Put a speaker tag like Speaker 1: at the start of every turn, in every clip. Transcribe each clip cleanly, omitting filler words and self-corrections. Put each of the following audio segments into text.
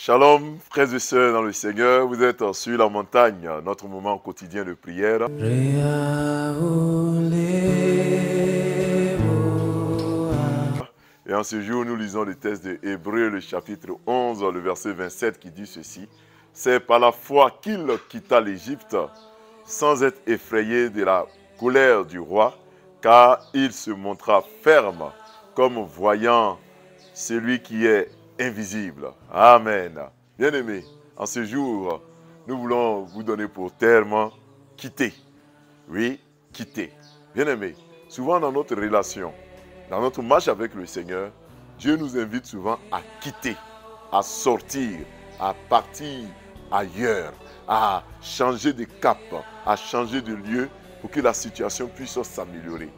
Speaker 1: Shalom, frères et sœurs dans le Seigneur, vous êtes sur la montagne, notre moment quotidien de prière. Et en ce jour, nous lisons le texte de Hébreux, le chapitre 11, le verset 27 qui dit ceci. C'est par la foi qu'il quitta l'Égypte sans être effrayé de la colère du roi, car il se montra ferme comme voyant celui qui est invisible. Amen. Bien-aimés, en ce jour, nous voulons vous donner pour terme quitter. Oui, quitter. Bien-aimés, souvent dans notre relation, dans notre marche avec le Seigneur, Dieu nous invite souvent à quitter, à sortir, à partir ailleurs, à changer de cap, à changer de lieu pour que la situation puisse s'améliorer.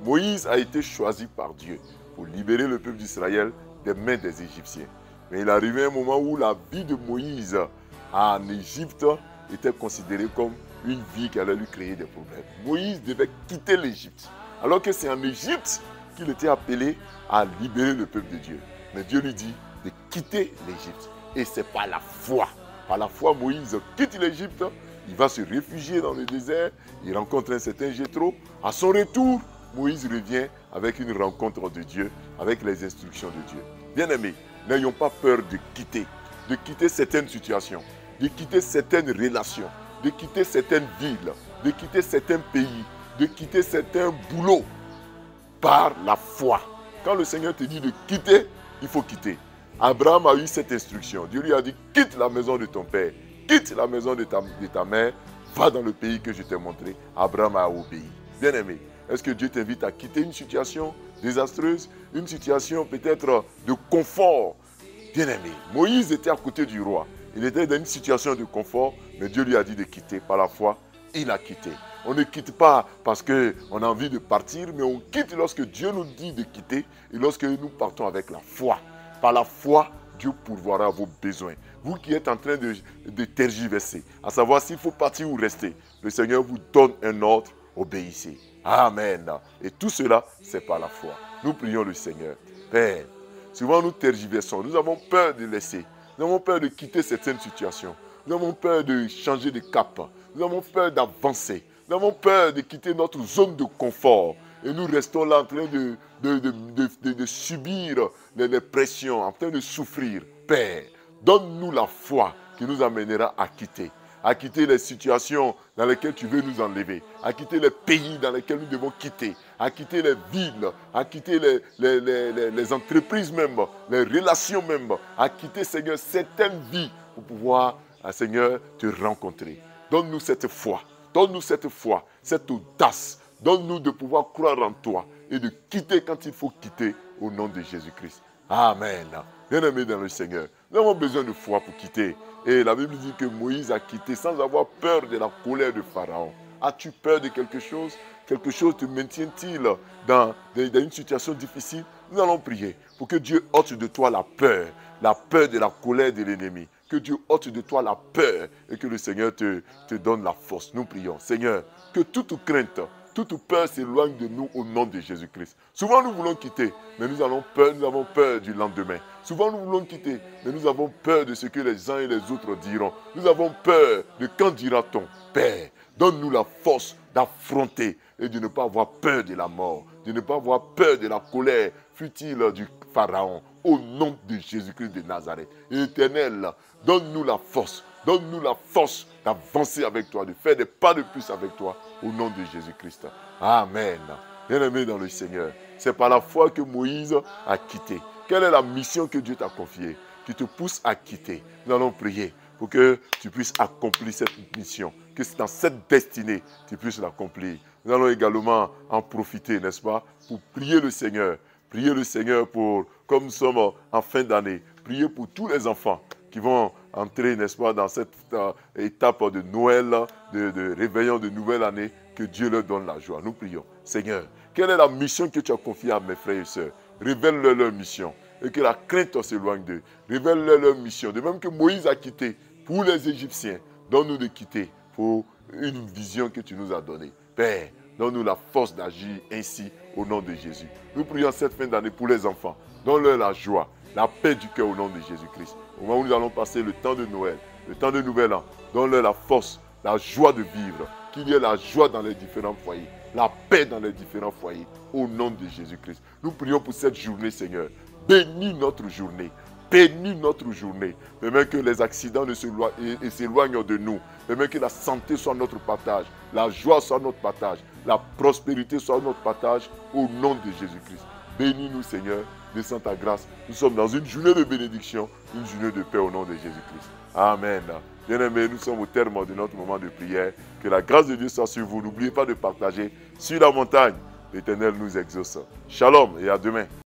Speaker 1: Moïse a été choisi par Dieu pour libérer le peuple d'Israël des mains des Égyptiens. Mais il arrivait un moment où la vie de Moïse en Égypte était considérée comme une vie qui allait lui créer des problèmes. Moïse devait quitter l'Égypte, alors que c'est en Égypte qu'il était appelé à libérer le peuple de Dieu. Mais Dieu lui dit de quitter l'Égypte. Et c'est par la foi. Par la foi, Moïse quitte l'Égypte, il va se réfugier dans le désert, il rencontre un certain Jéthro. À son retour, Moïse revient avec une rencontre de Dieu, avec les instructions de Dieu. Bien-aimés, n'ayons pas peur de quitter certaines situations, de quitter certaines relations, de quitter certaines villes, de quitter certains pays, de quitter certains boulots par la foi. Quand le Seigneur te dit de quitter, il faut quitter. Abraham a eu cette instruction. Dieu lui a dit, quitte la maison de ton père, quitte la maison de ta mère, va dans le pays que je t'ai montré. Abraham a obéi. Bien-aimé, est-ce que Dieu t'invite à quitter une situation désastreuse, une situation peut-être de confort? Bien-aimé, Moïse était à côté du roi. Il était dans une situation de confort, mais Dieu lui a dit de quitter. Par la foi, il a quitté. On ne quitte pas parce qu'on a envie de partir, mais on quitte lorsque Dieu nous dit de quitter et lorsque nous partons avec la foi. Par la foi, Dieu pourvoira vos besoins. Vous qui êtes en train de tergiverser, à savoir s'il faut partir ou rester, le Seigneur vous donne un ordre, obéissez. Amen. Et tout cela, c'est par la foi. Nous prions le Seigneur. Père, souvent nous tergiversons, nous avons peur de laisser, nous avons peur de quitter certaines situations, nous avons peur de changer de cap, nous avons peur d'avancer, nous avons peur de quitter notre zone de confort. Et nous restons là en train de subir les pressions, en train de souffrir. Père, donne-nous la foi qui nous amènera à quitter les situations dans lesquelles tu veux nous enlever, à quitter les pays dans lesquels nous devons quitter, à quitter les villes, à quitter les entreprises même, les relations même, à quitter, Seigneur, certaines vies pour pouvoir, Seigneur, te rencontrer. Donne-nous cette foi, cette audace. Donne-nous de pouvoir croire en toi et de quitter quand il faut quitter au nom de Jésus-Christ. Amen. Bien-aimés dans le Seigneur, nous avons besoin de foi pour quitter. Et la Bible dit que Moïse a quitté sans avoir peur de la colère de Pharaon. As-tu peur de quelque chose? Quelque chose te maintient-il dans une situation difficile? Nous allons prier pour que Dieu ôte de toi la peur de la colère de l'ennemi. Que Dieu ôte de toi la peur et que le Seigneur te donne la force. Nous prions. Seigneur, que toute crainte, toute peur s'éloigne de nous au nom de Jésus-Christ. Souvent nous voulons quitter, mais nous avons peur du lendemain. Souvent nous voulons quitter, mais nous avons peur de ce que les uns et les autres diront. Nous avons peur de quand dira-t-on. Père, donne-nous la force d'affronter et de ne pas avoir peur de la mort, de ne pas avoir peur de la colère futile du Pharaon. Au nom de Jésus-Christ de Nazareth. Éternel, donne-nous la force d'avancer avec toi, de faire des pas de plus avec toi, au nom de Jésus-Christ. Amen. Bien-aimé dans le Seigneur, c'est par la foi que Moïse a quitté. Quelle est la mission que Dieu t'a confiée, qui te pousse à quitter? Nous allons prier pour que tu puisses accomplir cette mission, que dans cette destinée, tu puisses l'accomplir. Nous allons également en profiter, n'est-ce pas, pour prier le Seigneur. Prier le Seigneur pour, comme nous sommes en fin d'année, prier pour tous les enfants qui vont entrer, n'est-ce pas, dans cette étape de Noël, de réveillon de nouvelle année, que Dieu leur donne la joie. Nous prions. Seigneur, quelle est la mission que tu as confiée à mes frères et sœurs? Révèle-leur leur mission et que la crainte s'éloigne d'eux. Révèle-leur leur mission. De même que Moïse a quitté pour les Égyptiens, donne-nous de quitter pour une vision que tu nous as donnée. Père, donne-nous la force d'agir ainsi au nom de Jésus. Nous prions cette fin d'année pour les enfants. Donne-leur la joie, la paix du cœur au nom de Jésus-Christ. au moment où nous allons passer le temps de Noël, le temps de Nouvel An. Donne-leur la force, la joie de vivre, qu'il y ait la joie dans les différents foyers, la paix dans les différents foyers, au nom de Jésus-Christ. Nous prions pour cette journée, Seigneur. Bénis notre journée. Bénis notre journée. Permets que les accidents ne s'éloignent de nous. Permets que la santé soit notre partage. La joie soit notre partage. La prospérité soit notre partage au nom de Jésus-Christ. Bénis-nous, Seigneur. Descends ta grâce. Nous sommes dans une journée de bénédiction, une journée de paix au nom de Jésus-Christ. Amen. Bien-aimés, nous sommes au terme de notre moment de prière. Que la grâce de Dieu soit sur vous. N'oubliez pas de partager sur la montagne. L'Éternel nous exauce. Shalom et à demain.